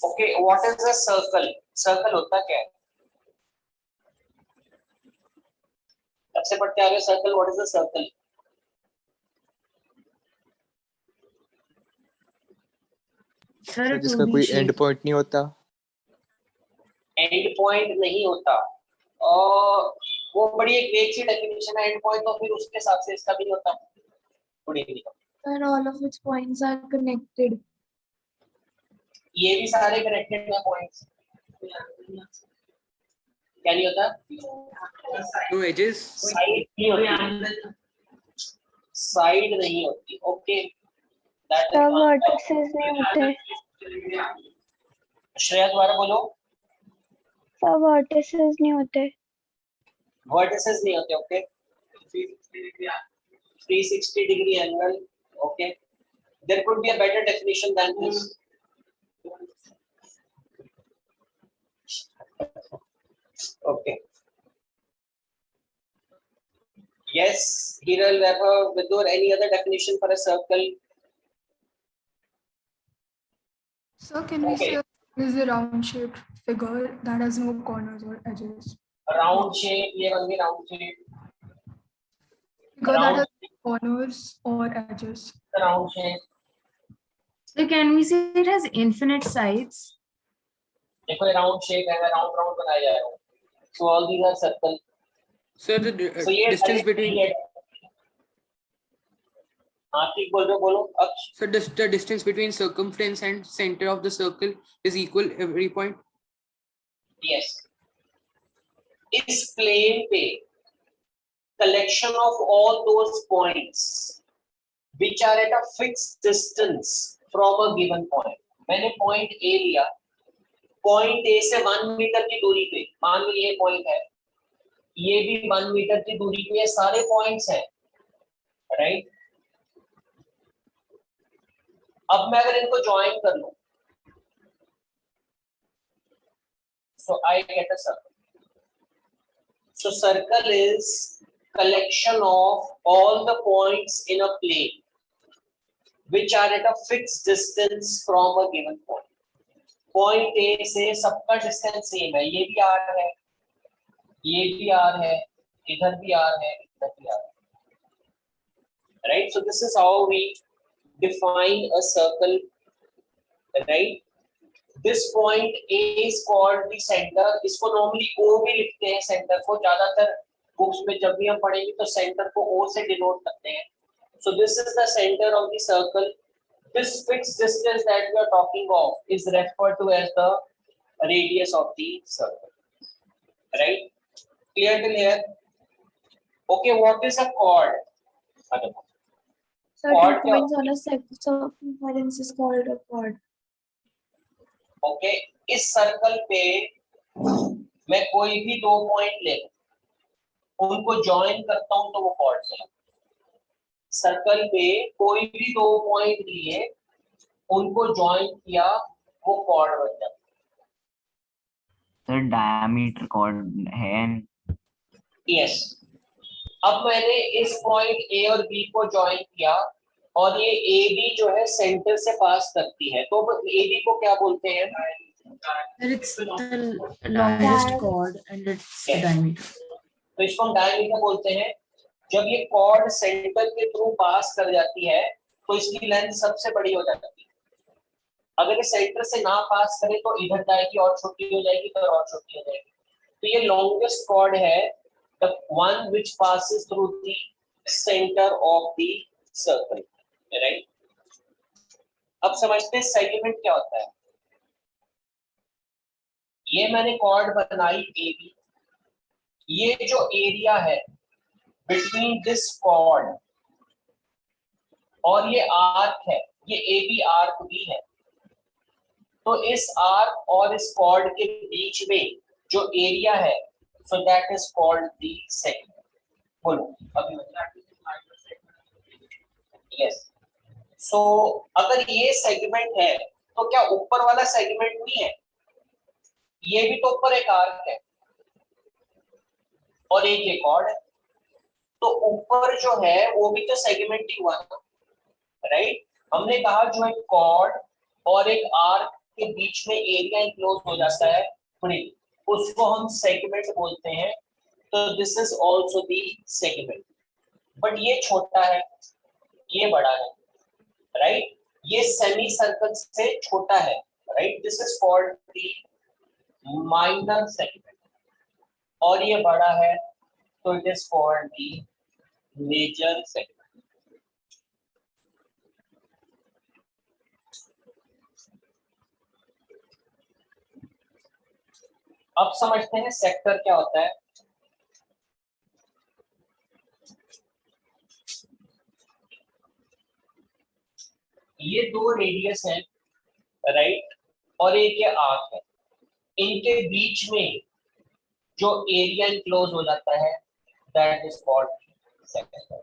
Okay, what is a circle? Circle होता क्या है? सबसे पढ़ते आ रहे circle, what is a circle? Sir जिसका कोई एंड पॉइंट नहीं होता। एंड पॉइंट नहीं होता, और वो बड़ी एक वेग सी डेफिनेशन है एंड पॉइंट, तो फिर उसके हिसाब से इसका भी नहीं होता। And all of its points are connected. ये भी सारे कनेक्टेड है पॉइंट्स। क्या नहीं होता? No edges. साइड नहीं होती, साइड नहीं होती। ओके, दैट सब वर्टिसेस नहीं होते। श्रेया द्वारा बोलो। सब वर्टिसेस नहीं होते। वर्टिसेस नहीं होते। Okay, 360 degree angle. Okay, there could be a better definition than this. Okay. Yes, Hiral, Weber, Vidur, any other definition for a circle? So can we say it is a round shaped figure that has no corners or edges? A round shape, ये बन गई round shape. Figure that has no corners or edges. Round shape. So can we say it has infinite sides? देखो ये round shape है, round round बनाया जा रहा है. So all these are circle. Sir, the distance between. हाँ ठीक बोल रहे हो, बोलो अब. So the distance between circumference and center of the circle is equal every point. Yes. इस plane पे collection of all those points which are at a fixed distance from a given point. मैंने point A लिया, point A से 1 metre की दूरी पे, मान लो ये point है, ये भी 1 मीटर की दूरी पे, ये सारे points हैं, right? अब मैं अगर इनको ज्वाइन कर लूं, so I get a circle. So circle is collection of all the points in a plane which are at a fixed distance from a given point. Point A से सबका distance same है, ये भी R है, ये भी R है, इधर भी R है, इधर भी R है, right? So this is how we define a circle, right? This point A is called the center. इसको normally O भी लिखते हैं center को, ज्यादातर बुक्स में जब भी हम पढ़ेंगे तो center को O से denote करते हैं. So this is the center of the circle. This fixed distance that we are talking of is referred to as the radius of the circle, right? Clear till here? Okay, what is a chord? So Chord 2 points on a circumference is called a chord. Okay, इस circle पे मैं कोई भी 2 point ले उनको join करता हूं तो वो कॉर्ड है. सर्कल पे कोई भी 2 पॉइंट लिए उनको ज्वाइन किया वो कॉर्ड बन जाता है. सर डायमीटर कॉर्ड है. यस. अब मैंने इस पॉइंट ए और बी को ज्वाइन किया और ये ए बी जो है सेंटर से पास करती है, तो ए बी को क्या बोलते हैं? It's the longest chord and its diameter. तो इसको हम डायमीटर बोलते हैं. जब ये कॉर्ड सेंटर के थ्रू पास कर जाती है तो इसकी लेंथ सबसे बड़ी हो जाती है. अगर ये सेंटर से ना पास करे तो इधर जाएगी और छोटी हो जाएगी, तो और छोटी हो जाएगी. तो ये लॉन्गेस्ट कॉर्ड है, the one which passes through the center of the circle, right? अब समझते हैं सेगमेंट क्या होता है. ये मैंने कॉर्ड बनाई ए बी, ये जो एरिया है बिटवीन दिस कॉर्ड और ये आर्क है, ये ए बी आर्क भी है, तो इस आर्क और इस कॉर्ड के बीच में जो एरिया है, सो that is called the segment. बोलो अभी. यस. सो अगर ये सेगमेंट है तो क्या ऊपर वाला सेगमेंट नहीं है? ये भी तो ऊपर एक आर्क है और एक ये कॉर्ड है, तो ऊपर जो है वो भी तो सेगमेंट ही हुआ ना, राइट? हमने कहा जो एक कॉर्ड और एक आर्क के बीच में एरिया इनक्लोज हो जाता है फ्री, उसको हम सेगमेंट बोलते हैं। तो this is also the segment, but ये छोटा है, ये बड़ा है, राइट? ये सेमी सर्कल से छोटा है, right? This is called the minor segment, और ये बड़ा है तो it is called the major segment. अब समझते हैं सेक्टर क्या होता है। ये दो रेडियस हैं, राइट, और एक ये आर्क है, इनके बीच में जो एरिया इनक्लोज हो जाता है दैट इज कॉल्ड सेक्टर।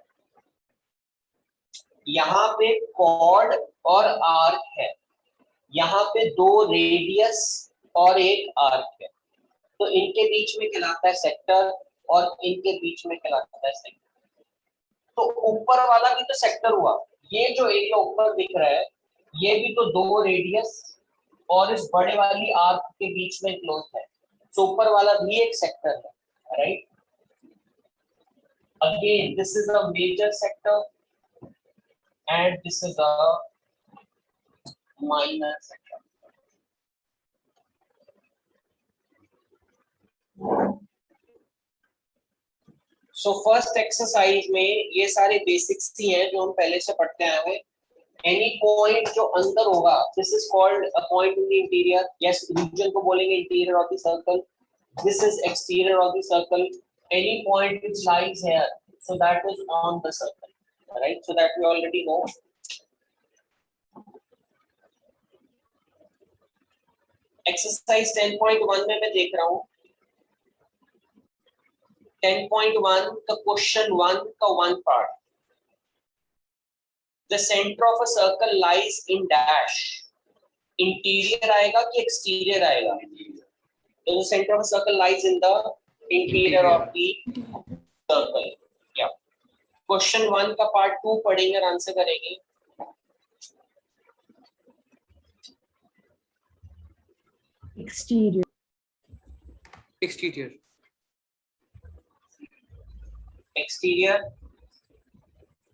यहाँ पे कॉर्ड और आर्क है, यहाँ पे दो रेडियस और एक आर्क है, तो इनके बीच में कहलाता है सेक्टर और इनके बीच में कहलाता है सेक्टर। तो ऊपर वाला भी तो सेक्टर हुआ, ये जो एरिया ऊपर दिख रहा है ये भी तो दो रेडियस और इस बड़े वाली आर्क के बीच में क्लोज है, तो ऊपर वाला भी एक सेक्टर है, right? Again this is a major sector and this is a minor sector. So first exercise में ये सारे बेसिक्स ही हैं जो हम पहले से पढ़ते आए हैं। एनी पॉइंट जो अंदर होगा this is called a point in the interior, yes region को बोलेंगे interior of the circle, this is exterior of the circle, any point which lies here so that is on the circle, right? So that we already know. Exercise 10.1 में मैं देख रहा हूं 10.1 का question 1 का one part, the center of a circle lies in dash, interior आएगा कि exterior आएगा? So the center of a circle lies in the interior of the circle. Yeah. Question 1 का part 2 पढ़ेंगे और आंसर करेंगे। Exterior. Exterior. Exterior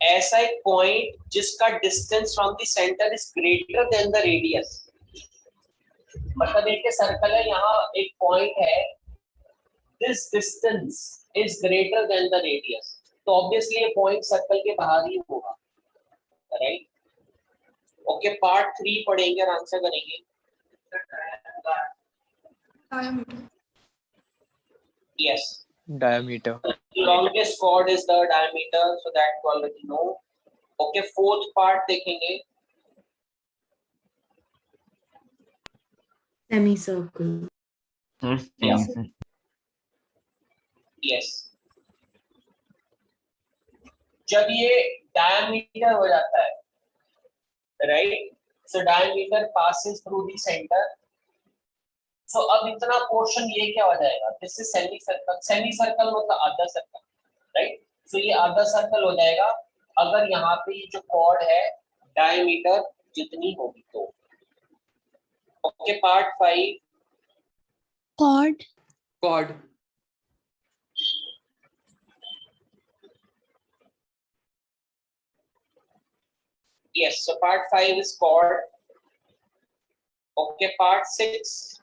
ऐसा एक point जिसका distance from the centre is greater than the radius, मतलब एक सर्कल है, यहाँ एक पॉइंट है, this distance is greater than the radius, तो ऑब्वियसली ये पॉइंट सर्कल के बाहर ही होगा, राइट? ओके, पार्ट 3 पढ़ेंगे और आंसर करेंगे। Diameter. Yes, diameter, longest chord is the diameter, so that you already know. Okay, fourth part देखेंगे। Semicircle. Sir, Yeah. same. Yes. जब ये diameter हो जाता है, right? So diameter passes through the center. So अब इतना portion ये क्या हो जाएगा? This is semicircle. Semicircle मतलब आधा सर्कल, right? So ये आधा सर्कल हो जाएगा अगर यहाँ पे ये जो कॉर्ड है डायमीटर जितनी होगी तो। Okay, part 5 Chord. Chord. yes, so part 5 is chord. Okay, part 6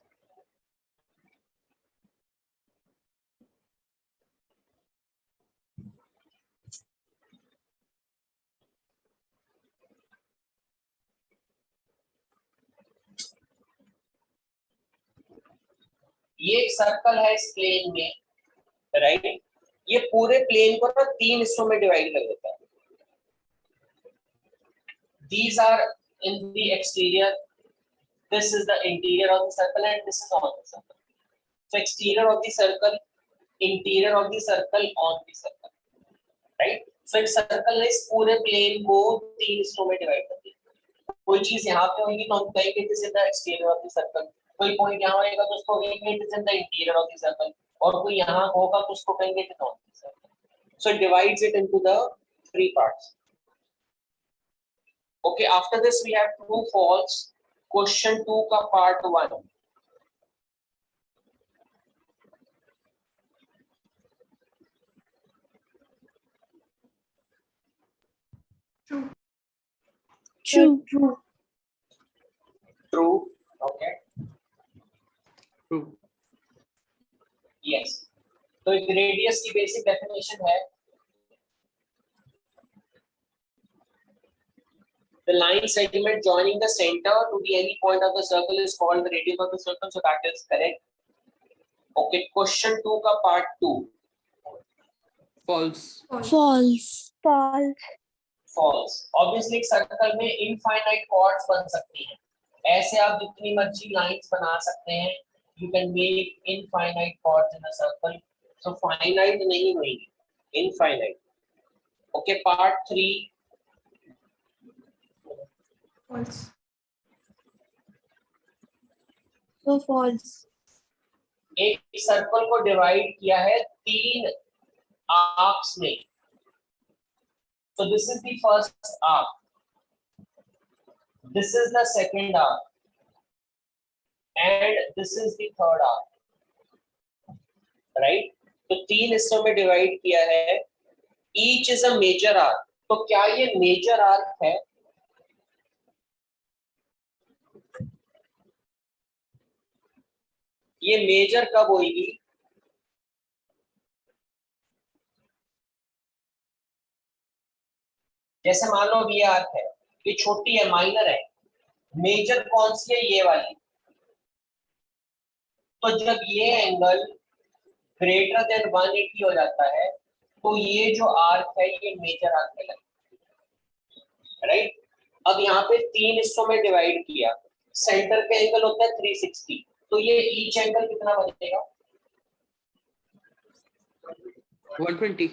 ये एक सर्कल है इस प्लेन में, राइट? ये पूरे प्लेन को ना 3 हिस्सों में डिवाइड कर देता है। These are in the exterior, this is the interior of the circle and this is on the circle. So exterior of the circle, interior of the circle, on the circle, right? So एक circle है इस पूरे plane को 3 हिस्सों में divide कर दिया। कोई चीज यहाँ पे होगी तो हम कहेंगे it is in the exterior of the circle, कोई पॉइंट यहाँ होगा तो उसको कहेंगे it is in the interior of the circle, और कोई यहाँ होगा तो उसको कहेंगे it is on the circle. So it divides it into the 3 parts. Okay, after this we have true false question 2 का part 1, True. True. True, okay, True. Yes. तो एक रेडियस की बेसिक डेफिनेशन है, the line segment joining the center to the any point of the circle is called the radius of the circle, so that is correct. Okay, question 2 का part 2, False. False. false. Obviously एक circle में infinite chords बन सकती हैं, ऐसे आप जितनी मर्जी लाइंस बना सकते हैं, you can make infinite chords in a circle, so finite नहीं होगी, infinite. Okay, part 3, False. So false. एक सर्कल को डिवाइड किया है 3 आर्क्स में, so this is the first arc, this is the second arc, and this is the third arc, right? तो 3 हिस्सों में डिवाइड किया है, each is a major arc. तो क्या ये मेजर आर्क है? ये मेजर कब होगी? जैसे मान लो ये आर्क है, ये छोटी है, माइनर है, मेजर कौन सी है? ये वाली। तो जब ये एंगल ग्रेटर देन 180 हो जाता है, तो ये जो आर्क है ये मेजर आर्क है, राइट? अब यहाँ पे 3 हिस्सों में डिवाइड किया, सेंटर पे एंगल होता है 360, तो ये ईच एंगल कितना बनेगा? 120.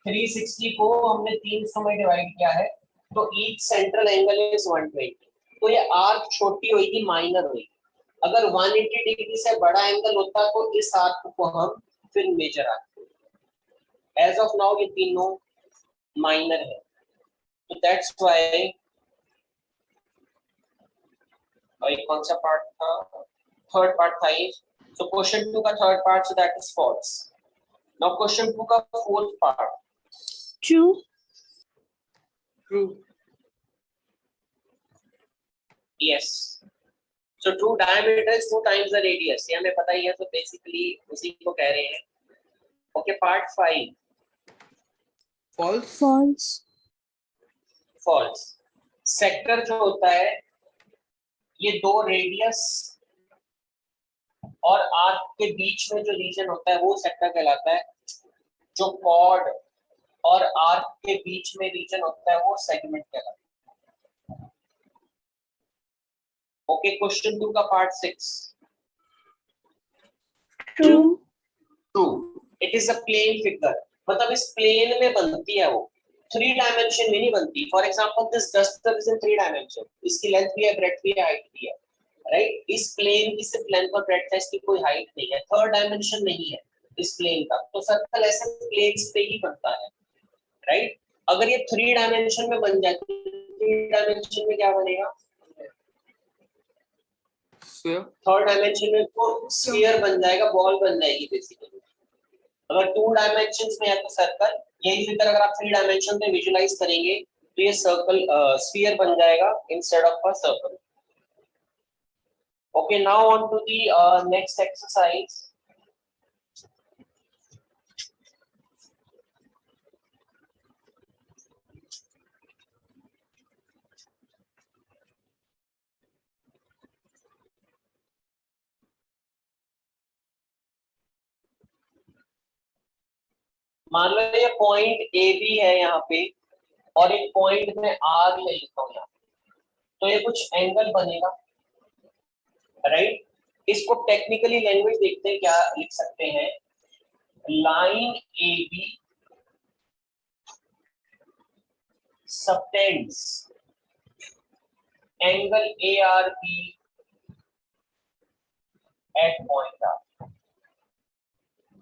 360 को हमने 3 हिस्सों में डिवाइड किया है, तो ईच सेंट्रल एंगल इज 120, तो ये आर्क छोटी होगी, माइनर होगी। अगर 180 डिग्री से बड़ा एंगल होता तो इस आर्क को हम फिर major arc, as of now ये तीनों माइनर है, तो दैट्स व्हाई। और एक कौन सा पार्ट था? थर्ड पार्ट था ये। सो क्वेश्चन 2 का third part, so that is false. Now question 2 का fourth part, True. True. yes, so true diameter is 2 times the radius, ये हमें पता ही है, तो बेसिकली उसी को कह रहे हैं। Okay, part 5, False. False. False. Sector जो होता है, ये 2 रेडियस और आर्क के बीच में जो रीजन होता है वो सेक्टर कहलाता है, जो कॉर्ड और आर्क के बीच में रीजन होता है वो सेगमेंट कहलाता है। ओके, क्वेश्चन 2 का part 6, True. Two, it is a plane figure, मतलब इस प्लेन में बनती है वो, 3 डायमेंशन में नहीं बनती। For example this duster is in 3 dimension, इसकी लेंथ भी है, ब्रेड्थ भी है, हाइट भी है, राइट? इस प्लेन की सिर्फ लेंथ और ब्रेड्थ है, इसकी कोई हाइट नहीं है, थर्ड डायमेंशन नहीं है इस प्लेन का, तो सर्कल ऐसे प्लेन्स पे ही बनता है, राइट? अगर ये 3 डायमेंशन में बन जाए, 3 डायमेंशन में क्या बनेगा? Sphere. थर्ड डायमेंशन में तो स्फीयर बन जाएगा, बॉल बन जाएगी बेसिकली। अगर 2 डायमेंशंस में है तो सर्कल, यही फिगर अगर आप 3 डायमेंशन में विजुलाइज करेंगे तो ये सर्कल स्फीयर बन जाएगा instead of a circle. Okay, now on to the next exercise. मान लो ये पॉइंट ए बी है यहाँ पे, और एक पॉइंट में आर ले लेता हूँ यहाँ, तो ये कुछ एंगल बनेगा, राइट? इसको टेक्निकली लैंग्वेज देखते हैं, क्या लिख सकते हैं? Line A B subtends angle A R B at point R.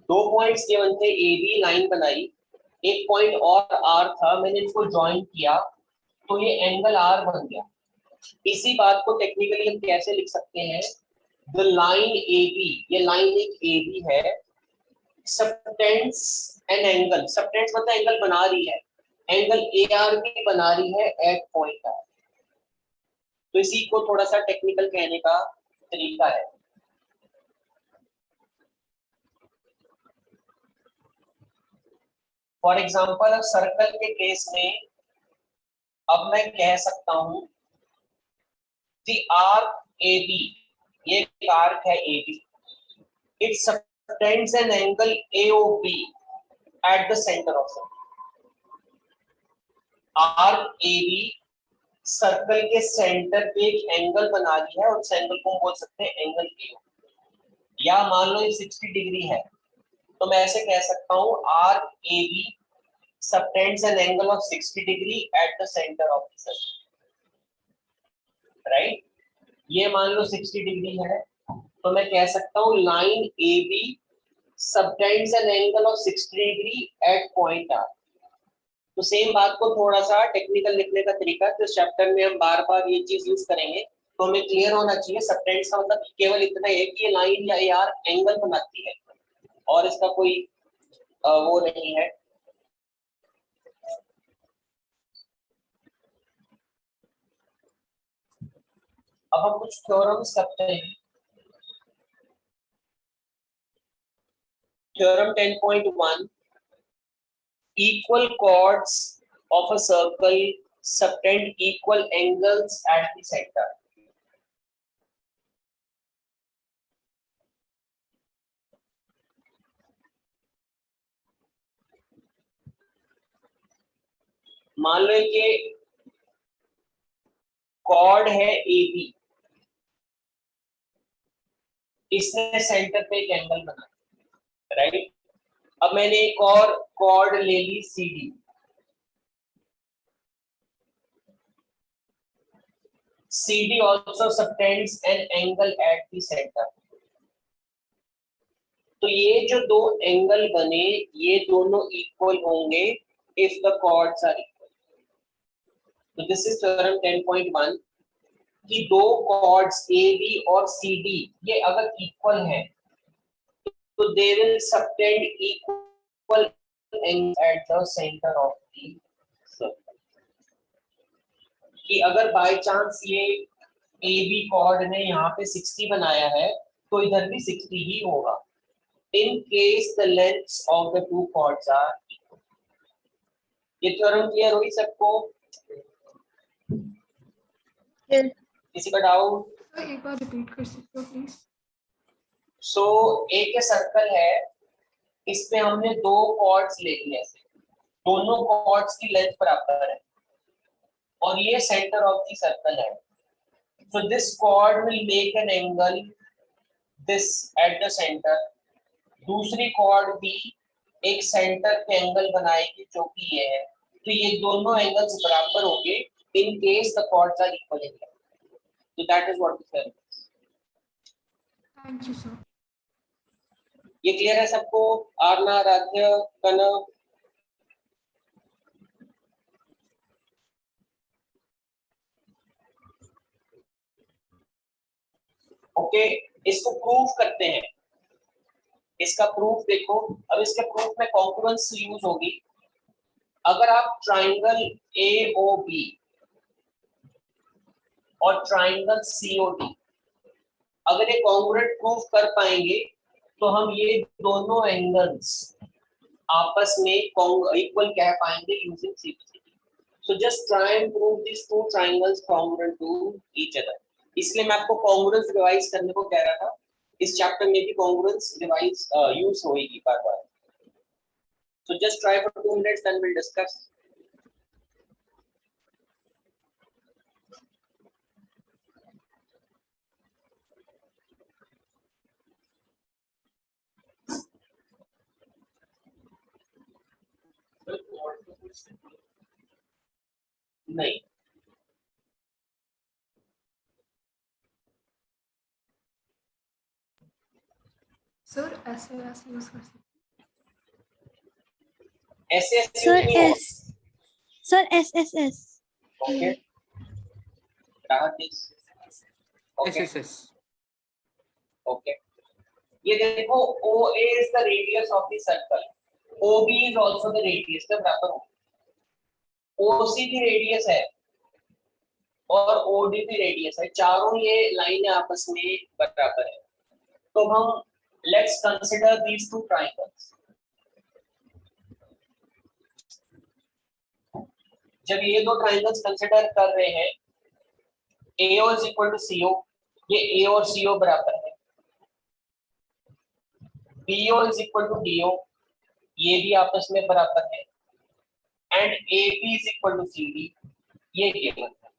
2 points given थे, ए बी लाइन बनाई, एक पॉइंट और आर था, मैंने इनको ज्वाइन किया तो ये एंगल आर बन गया, इसी बात को टेक्निकली हम कैसे लिख सकते हैं, द लाइन ए बी, ये लाइन एक ए बी है, सबटेंड्स एन एंगल, सबटेंड्स मतलब एंगल बना रही है, एंगल ए आर भी बना रही है एट पॉइंट आर। तो इसी को थोड़ा सा टेक्निकल कहने का तरीका है। फॉर एग्जाम्पल सर्कल के केस में अब मैं कह सकता हूं द आर्क ए बी, ये एक आर्क है A B, it subtends an angle AOB at the centre of circle. Arc AB circle के सेंटर पे एक एंगल बना रही है और उस एंगल को हम बोल सकते हैं एंगल AO, या मान लो ये 60 डिग्री है, तो मैं ऐसे कह सकता हूं arc AB subtends an angle of 60 degree at the centre of the circle, right. ये मान लो 60 डिग्री है, तो मैं कह सकता हूं line AB subtends an angle of 60 degree at point R। तो सेम बात को थोड़ा सा टेक्निकल लिखने का तरीका, तो इस चैप्टर में हम बार बार ये चीज यूज करेंगे, तो हमें क्लियर होना चाहिए सबटेंड्स का मतलब केवल इतना है कि ये लाइन या AR एंगल बनाती है और इसका कोई वो नहीं है। अब हम कुछ थ्योरम्स करते हैं। Theorem 10.1, equal chords of a circle subtend equal angles at the center। मान लो ये कॉर्ड है AB, इसने सेंटर पे एक एंगल बनाया, राइट। अब मैंने एक और कॉर्ड ले ली CD, CD also subtends an angle at the center। तो ये जो दो एंगल बने ये दोनों इक्वल होंगे if the chords are equal। तो दिस इज थ्योरम 10.1 कि दो कॉर्ड्स AB और CD ये अगर इक्वल हैं तो they will subtend equal angles at the center of the circle। कि अगर बाय चांस ये AB कॉर्ड ने यहाँ पे 60 बनाया है तो इधर भी 60 ही होगा, in case the lengths of the two chords are equal। ये थ्योरम क्लियर हुई सबको? किसी का डाउट? सर एक बार रिपीट कर सकते हो प्लीज? सो एक सर्कल है, इसमें हमने दो कॉर्ड्स ले लिए, ऐसे दोनों कॉर्ड्स की लेंथ बराबर है और ये सेंटर ऑफ द सर्कल है। So this cord will make an angle this eight the centre, दूसरी कॉर्ड भी एक सेंटर पे एंगल बनाएगी जो कि ये है। तो ये दोनों एंगल्स बराबर होंगे in case the chords are equal in length. So that is what we said। Thank you sir. ये क्लियर है सबको? आरना, राध्य, कनव? ओके, इसको प्रूफ करते हैं। इसका प्रूफ देखो, अब इसके प्रूफ में कॉन्ग्रुएंस यूज होगी। अगर आप ट्राइंगल AOB और ट्राइंगल COD अगर ये कॉन्ग्रुएंट प्रूफ कर पाएंगे तो हम ये दोनों एंगल्स आपस में इक्वल कह पाएंगे using CPCD। So just try and prove this two triangles congruent to each other. इसलिए मैं आपको कॉन्ग्रुएंस रिवाइज करने को कह रहा था, इस चैप्टर में भी कॉन्ग्रुएंस रिवाइज यूज होगी बार बार। So just try for 2 minutes then will discuss. नहीं, सर ऐसे यूज कर सकते ऐसे Sir S. Sir S. Okay. Rahat is okay. SSS. Okay. ये देखो OA is the radius of the circle. OB is also the radius के बराबर हो. OC भी radius है और OD भी radius है. चारों ये लाइन आपस में बराबर है. तो हम let's consider these two triangles. जब ये दो ट्राइंगल्स कंसिडर कर रहे हैं, AO is equal to CO, ये A और CO बराबर है. BO is equal to DO, ये भी आपस में बराबर है. And AB is equal to CD, ये गिवन है,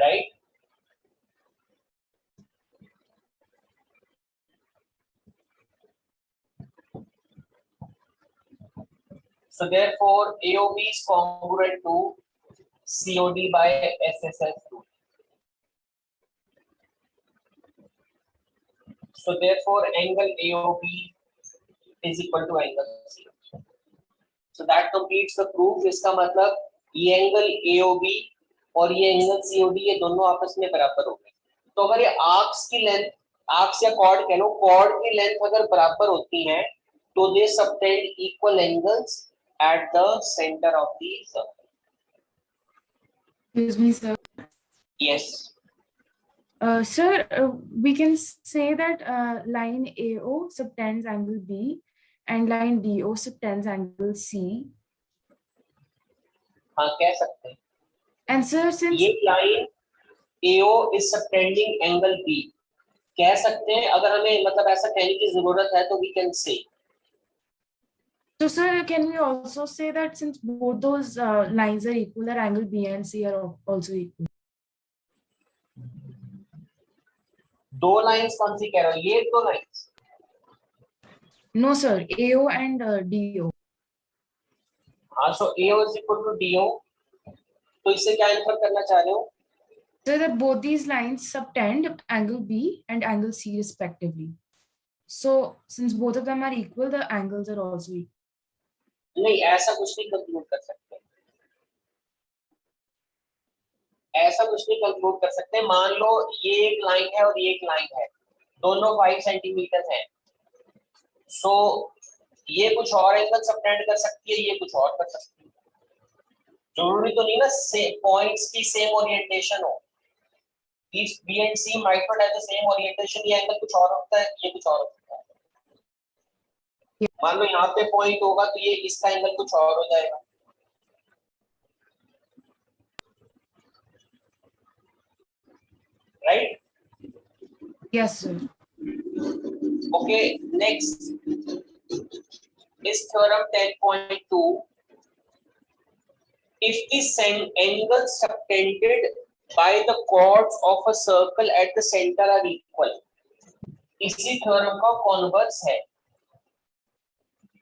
right? So therefore AOB is congruent to COD by SSS rule. So therefore angle AOB is equal to angle COD. So that completes the proof. इसका मतलब ये angle AOB और ये angle COD ये दोनों आपस में बराबर हो गए. तो अगर ये आर्क्स की लेंथ, आर्क्स या कॉर्ड कह लो, कॉर्ड की लेंथ अगर बराबर होती है तो they subtend equal angles at the center of the circle. Excuse me, sir. Yes. Sir, we can say that line AO subtends angle B and line DO subtends angle C. हाँ कह सकते हैं. And sir, since ये line AO is subtending angle B कह सकते हैं. अगर हमें मतलब ऐसा कहने की जरूरत है तो we can say. so sir, can we also say that since both those lines are equal, that angle B and C are also equal? दो लाइंस कौन सी कह रहे हो? ये दो lines. No, sir. AO and DO. हाँ, so AO is equal to DO. तो इससे क्या इन्फर करना चाह रहे हो? So that both these lines subtend angle B and angle C respectively. So since both of them are equal, the angles are also equal. नहीं, ऐसा कुछ नहीं कंक्लूड कर सकते. ऐसा कुछ नहीं कंक्लूड कर सकते. मान लो ये एक लाइन है और ये एक लाइन है, दोनों 5 सेंटीमीटर हैं. सो ये कुछ और एंगल सबटेंड कर सकती है, ये कुछ और कर सकती है. जरूरी तो नहीं ना पॉइंट्स की सेम ओरिएंटेशन हो. These B and C might not have the same orientation. ये एंगल कुछ और होता है, ये कुछ और होता है. मान लो यहाँ पे पॉइंट होगा तो ये इसका एंगल कुछ और हो जाएगा. Right? Yes, sir. Okay, next is theorem 10.2. If the angles subtended by the chords of a circle at the center are equal. इसी थ्योरम का कॉन्वर्स है.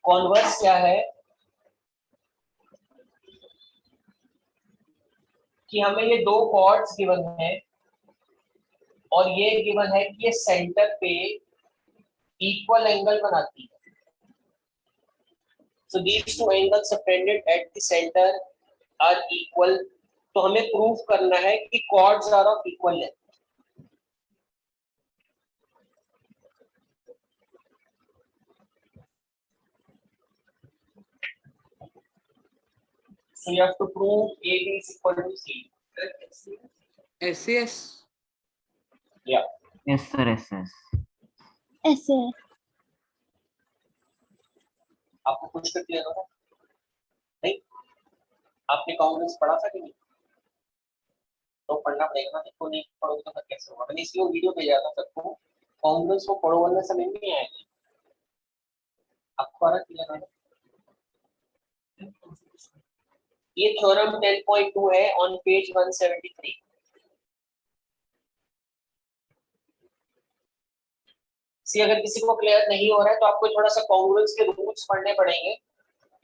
कॉन्वर्स क्या है? कि हमें ये दो कॉर्ड्स गिवन है और ये गिवन है कि ये सेंटर पे इक्वल एंगल बनाती है. So these two angles subtended at the center are equal. तो हमें प्रूफ करना है कि chords are of equal length. So you have to prove AB is equal to C. SAS. Yeah. Yes, sir. SS. SS. आपको कुछ कर clear होगा? नहीं? आपने कांग्रेस पढ़ा था कि नहीं? तो पढ़ना पड़ेगा ना. तो नहीं पढ़ोगे तो फिर कैसे होगा? मैंने इसलिए वीडियो भेजा था सबको. कांग्रेस को पढ़ो वरना समझ नहीं आएगी. आपको आ रहा क्लियर होगा? ये थ्योरम 10.2 है ऑन पेज 173. सी अगर किसी को क्लियर नहीं हो रहा है तो आपको थोड़ा सा कांग्रेस के रूल्स पढ़ने पड़ेंगे.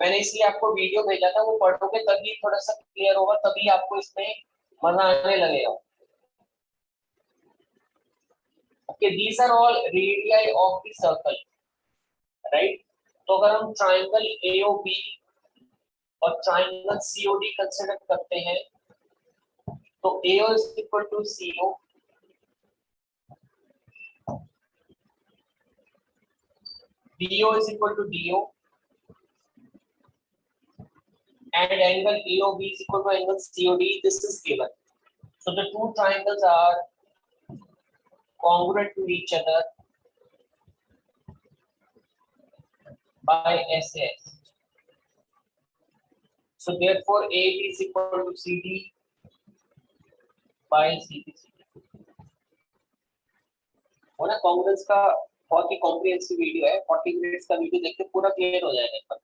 मैंने इसलिए आपको वीडियो भेजा था, वो पढ़ोगे तभी थोड़ा सा क्लियर होगा, तभी आपको इसमें मजा आने लगेगा. Okay, these are all radii of the circle, right? तो अगर हम ट्रायंगल AOB और ट्रायंगल COD कंसीडर करते हैं तो AO is equal to CO, BO is equal to DO, and angle AOB is equal to angle COD. This is given. So the two triangles are congruent to each other by SAS. So therefore AB is equal to CD by CBCD. वो ना कांग्रेस का बहुत ही comprehensive video है, 40 minutes का video देख के पूरा clear हो जाएगा।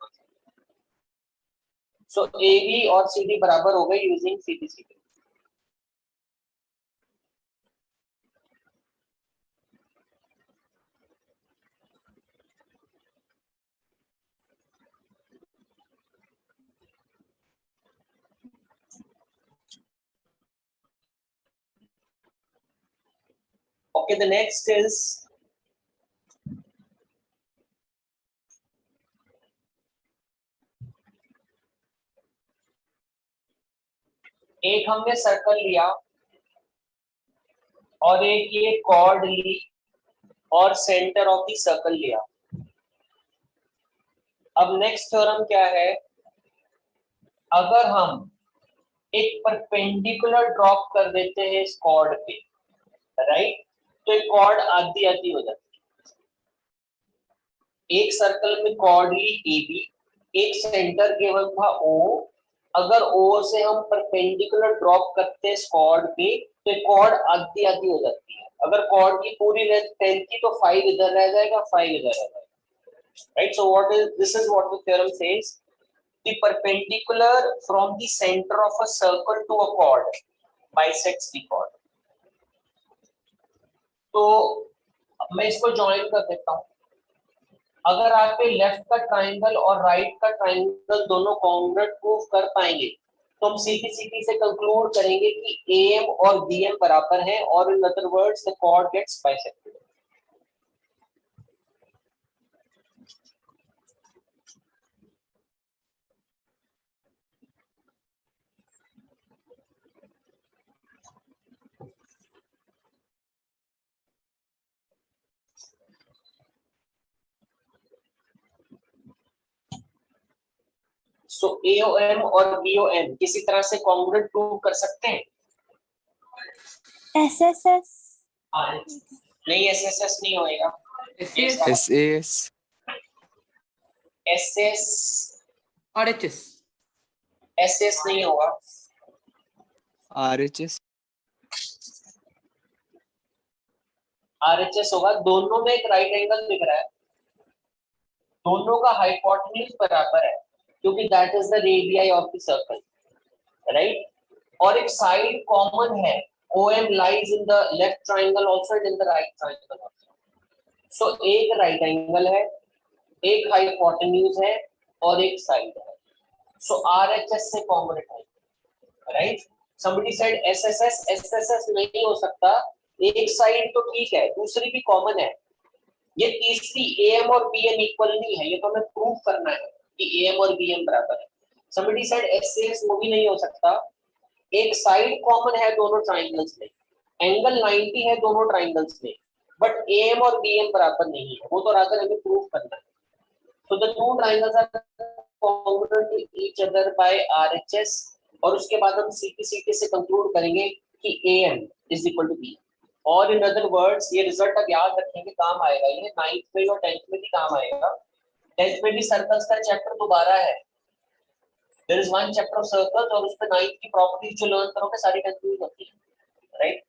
सो AB और CD बराबर हो गए using CBCD। Okay, the next is एक हमने सर्कल लिया और एक ये कॉर्ड ली और सेंटर ऑफ द सर्कल लिया। अब नेक्स्ट थ्योरम क्या है, अगर हम एक परपेंडिकुलर ड्रॉप कर देते हैं इस कॉर्ड पे, राइट, तो एक कॉर्ड आधी आधी हो जाती है। एक सर्कल में कॉर्ड ली AB, एक सेंटर गिवन था O, अगर O से हम परपेंडिकुलर ड्रॉप करते हैं कॉर्ड पे तो कॉर्ड आधी आधी हो जाती है। अगर कॉर्ड की पूरी लेंथ 10 की तो 5 इधर रह जाएगा, 5 इधर रह जाएगा, right. So what is this is what the theorem says, the perpendicular from the centre of a circle to a chord bisects the chord. तो अब मैं इसको ज्वाइन कर देता हूं। अगर आप लेफ्ट का ट्राइंगल और राइट का ट्राइंगल दोनों कॉन्ग्रुएंट प्रूव कर पाएंगे तो हम सीधी से कंक्लूड करेंगे कि AM और BM बराबर हैं, और in other words the chord gets bisected. So AOM और BOM किसी तरह से कॉन्ग्रुएंट प्रूव कर सकते हैं? SSS नहीं, SSS नहीं होएगा। SAS SS RHS SS नहीं होगा। RHS RHS होगा। दोनों में एक राइट एंगल दिख रहा है, दोनों का हाइपोटेन्यूज बराबर है क्योंकि that is the radii of the circle, right. और एक साइड कॉमन है, OM lies in the left triangle also and in the right triangle also. So एक राइट एंगल है, एक हाइपोटेन्यूज है और एक साइड है। So RHS से कॉन्ग्रुएंट है, right. Somebody said SSS, SSS नहीं हो सकता, एक साइड तो ठीक है, दूसरी भी कॉमन है। ये तीसरी AM और BM इक्वल नहीं है, ये तो हमें प्रूव करना है कि AM और BM बराबर है। Somebody said SAS वो भी नहीं हो सकता, एक साइड कॉमन है दोनों ट्राइंगल्स में, एंगल 90 है दोनों ट्राइंगल्स में, बट AM और BM बराबर नहीं है, वो तो रादर हमें प्रूव करना है। So the two triangles are congruent to each other by RHS, और उसके बाद हम CP से कंक्लूड करेंगे कि AM is equal to B। और इन अदर वर्ड्स ये रिजल्ट अब याद रखेंगे, काम आएगा, ये 9th में और 10th में भी काम आएगा। 10th में भी सर्कल्स का चैप्टर दोबारा है, there is one chapter of circles, और उसमें 9th की प्रॉपर्टीज जो लर्न करोगे सारी कंफ्यूज होती है, राइट।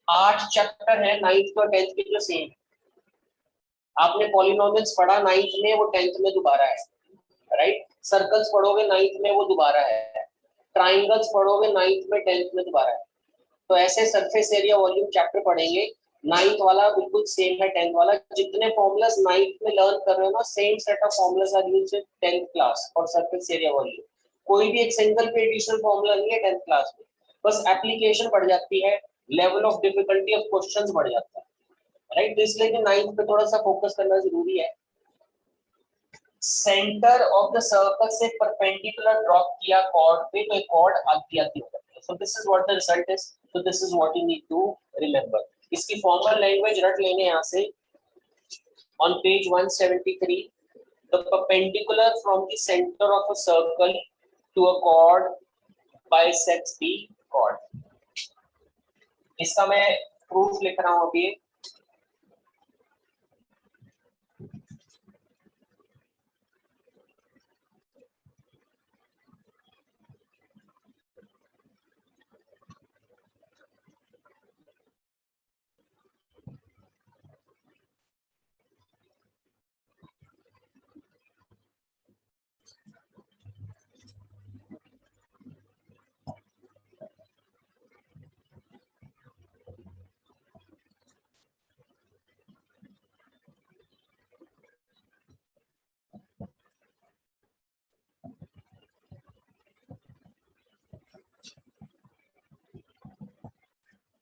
8 चैप्टर है 9th और 10th के जो सेम। आपने पॉलिनोमियल्स पढ़ा 9th में, वो 10th में दोबारा है, राइट। सर्कल्स पढ़ोगे 9th में, वो दोबारा है। ट्राइंगल्स पढ़ोगे 9th में, 10th में दोबारा है। तो ऐसे सरफेस एरिया वॉल्यूम चैप्टर पढ़ेंगे, 9th वाला बिल्कुल सेम है 10th वाला। जितने फॉर्मूलाज 9th में लर्न कर रहे हो ना, same set of formulas are used in 10th class for surface area volume. कोई भी एक सिंगल पे एडिशनल फॉर्मूला नहीं है 10th क्लास में, बस एप्लीकेशन बढ़ जाती है, level of difficulty of questions बढ़ जाता है, राइट। तो इसलिए कि 9th पे थोड़ा सा फोकस करना जरूरी है। सेंटर ऑफ द सर्कल से परपेंडिकुलर ड्रॉप किया कॉर्ड पे, तो एक कॉर्ड आधी आधी हो जाती है। So this is what the result is. So this is what you need to remember. इसकी formal language रट लेंगे यहाँ से. On page 173, the perpendicular from the center of a circle to a chord bisects the chord. इसका मैं proof लिख रहा हूँ अभी.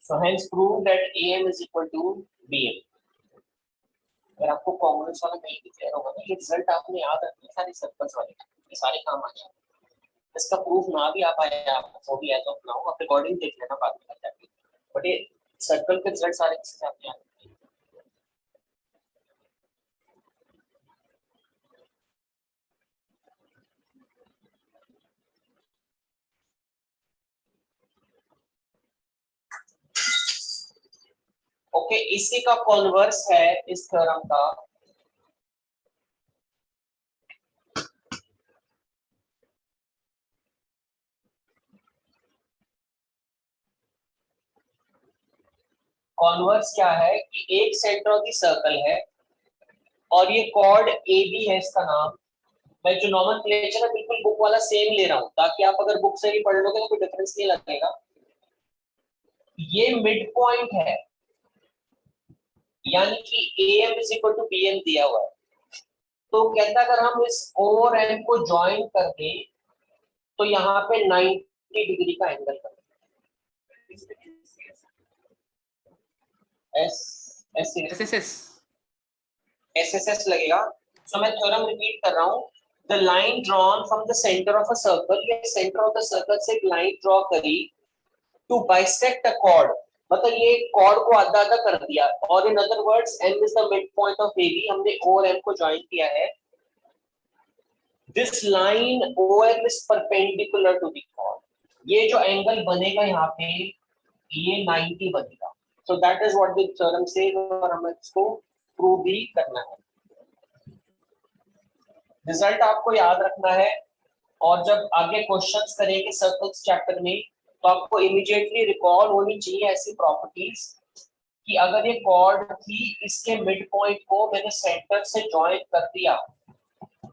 So hence prove that AM is equal to BM. अगर आपको कॉन्ग्रुएंस वाला नहीं क्लियर होगा ना, ये रिजल्ट आपने याद रखना सारे सर्कल्स वाले, ये सारे काम आ जाएंगे. इसका प्रूफ ना भी आ पाए आप वो भी एज ऑफ नाउ आप रिकॉर्डिंग देख लेना बाद में जाके, बट ये सर्कल के रिजल्ट सारे किसी से आपने याद रखने. ओके, इसी का कॉन्वर्स है इस थ्योरम का. कॉन्वर्स क्या है कि एक सेंटर ऑफ द सर्कल है और ये कॉर्ड ए बी है इसका नाम. मैं जो नॉमेनक्लेचर है बिल्कुल बुक वाला सेम ले रहा हूं ताकि आप अगर बुक से भी पढ़ लोगे तो कोई डिफरेंस नहीं लगेगा. ये मिड पॉइंट है यानी कि AM is equal to BM दिया हुआ है. तो कहता अगर हम इस O और M को ज्वाइन कर दें तो यहाँ पे 90 डिग्री का एंगल कर SSS लगेगा. सो मैं थ्योरम रिपीट कर रहा हूँ. The line drawn from the centre of a circle, ये सेंटर ऑफ द सर्कल से एक लाइन ड्रॉ करी टू बाइसेक्ट अ कॉर्ड, मतलब ये कॉर्ड को आधा आधा कर दिया. और in other words M is the mid point of AB, हमने O और M को ज्वाइन किया है. This line OM is perpendicular to the chord. ये जो एंगल बनेगा यहाँ पे ये 90 बनेगा. सो that is what the theorem says और हमें इसको प्रूव भी करना है. रिजल्ट आपको याद रखना है और जब आगे क्वेश्चंस करेंगे सर्कल्स चैप्टर में तो आपको इमीडिएटली रिकॉल होनी चाहिए ऐसी प्रॉपर्टीज कि अगर ये कॉर्ड थी इसके मिड पॉइंट को मैंने सेंटर से ज्वाइन कर दिया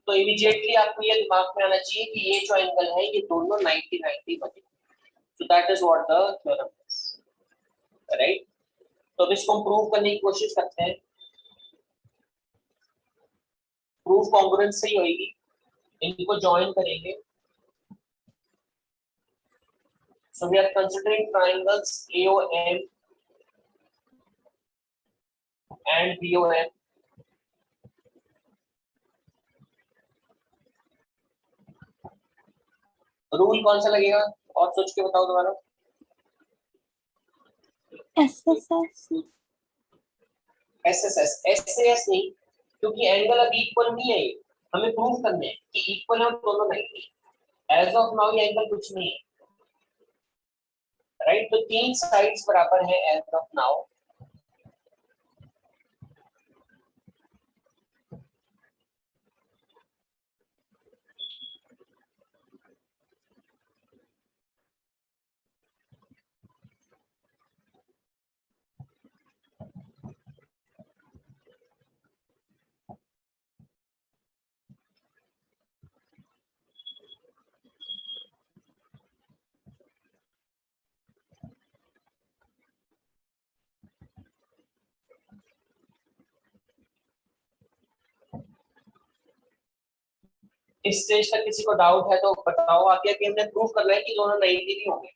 तो इमीडिएटली आपको ये दिमाग में आना चाहिए कि ये जो एंगल है ये दोनों 90-90 बने. सो that is what the theorem is, right. तो अब इसको प्रूव करने की कोशिश करते हैं. प्रूफ कॉन्ग्रुएंस से ही होगी, इनको ज्वाइन करेंगे. So we are considering triangles AOM and BOM. Rule कौन सा लगेगा और सोच के बताओ दोबारा. SSS नहीं, क्योंकि एंगल अब इक्वल नहीं है. हमें प्रूव करना है कि इक्वल है दोनों 90. एज ऑफ नाउ ये एंगल कुछ नहीं है, राइट. तो तीन साइड्स बराबर है एज ऑफ नाउ. इस स्टेज तक किसी को डाउट है तो बताओ. आगे कि हमने प्रूव करना है कि दोनों 90 नहीं होंगे.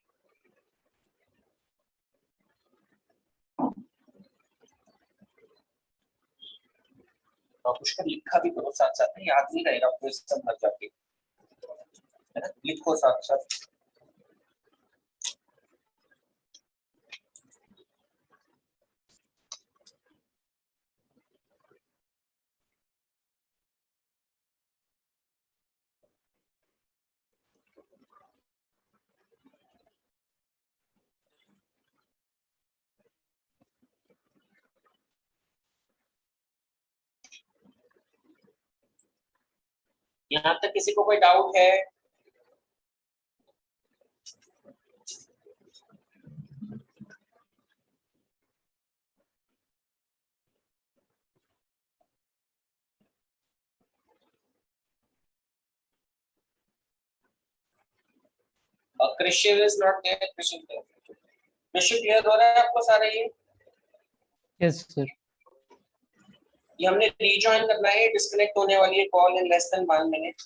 और कुछ कर लिखा भी करो साथ साथ में, याद नहीं रहेगा आपको सब मत जाके, है ना. लिखो साथ साथ. यहाँ तक किसी को कोई डाउट है? कृष्य इज नॉट देयर, कृष्य क्लियर हो रहा है आपको सारा ये? Yes sir. ये हमने रीजॉइन करना है, डिस्कनेक्ट होने वाली है call in less than 1 minute.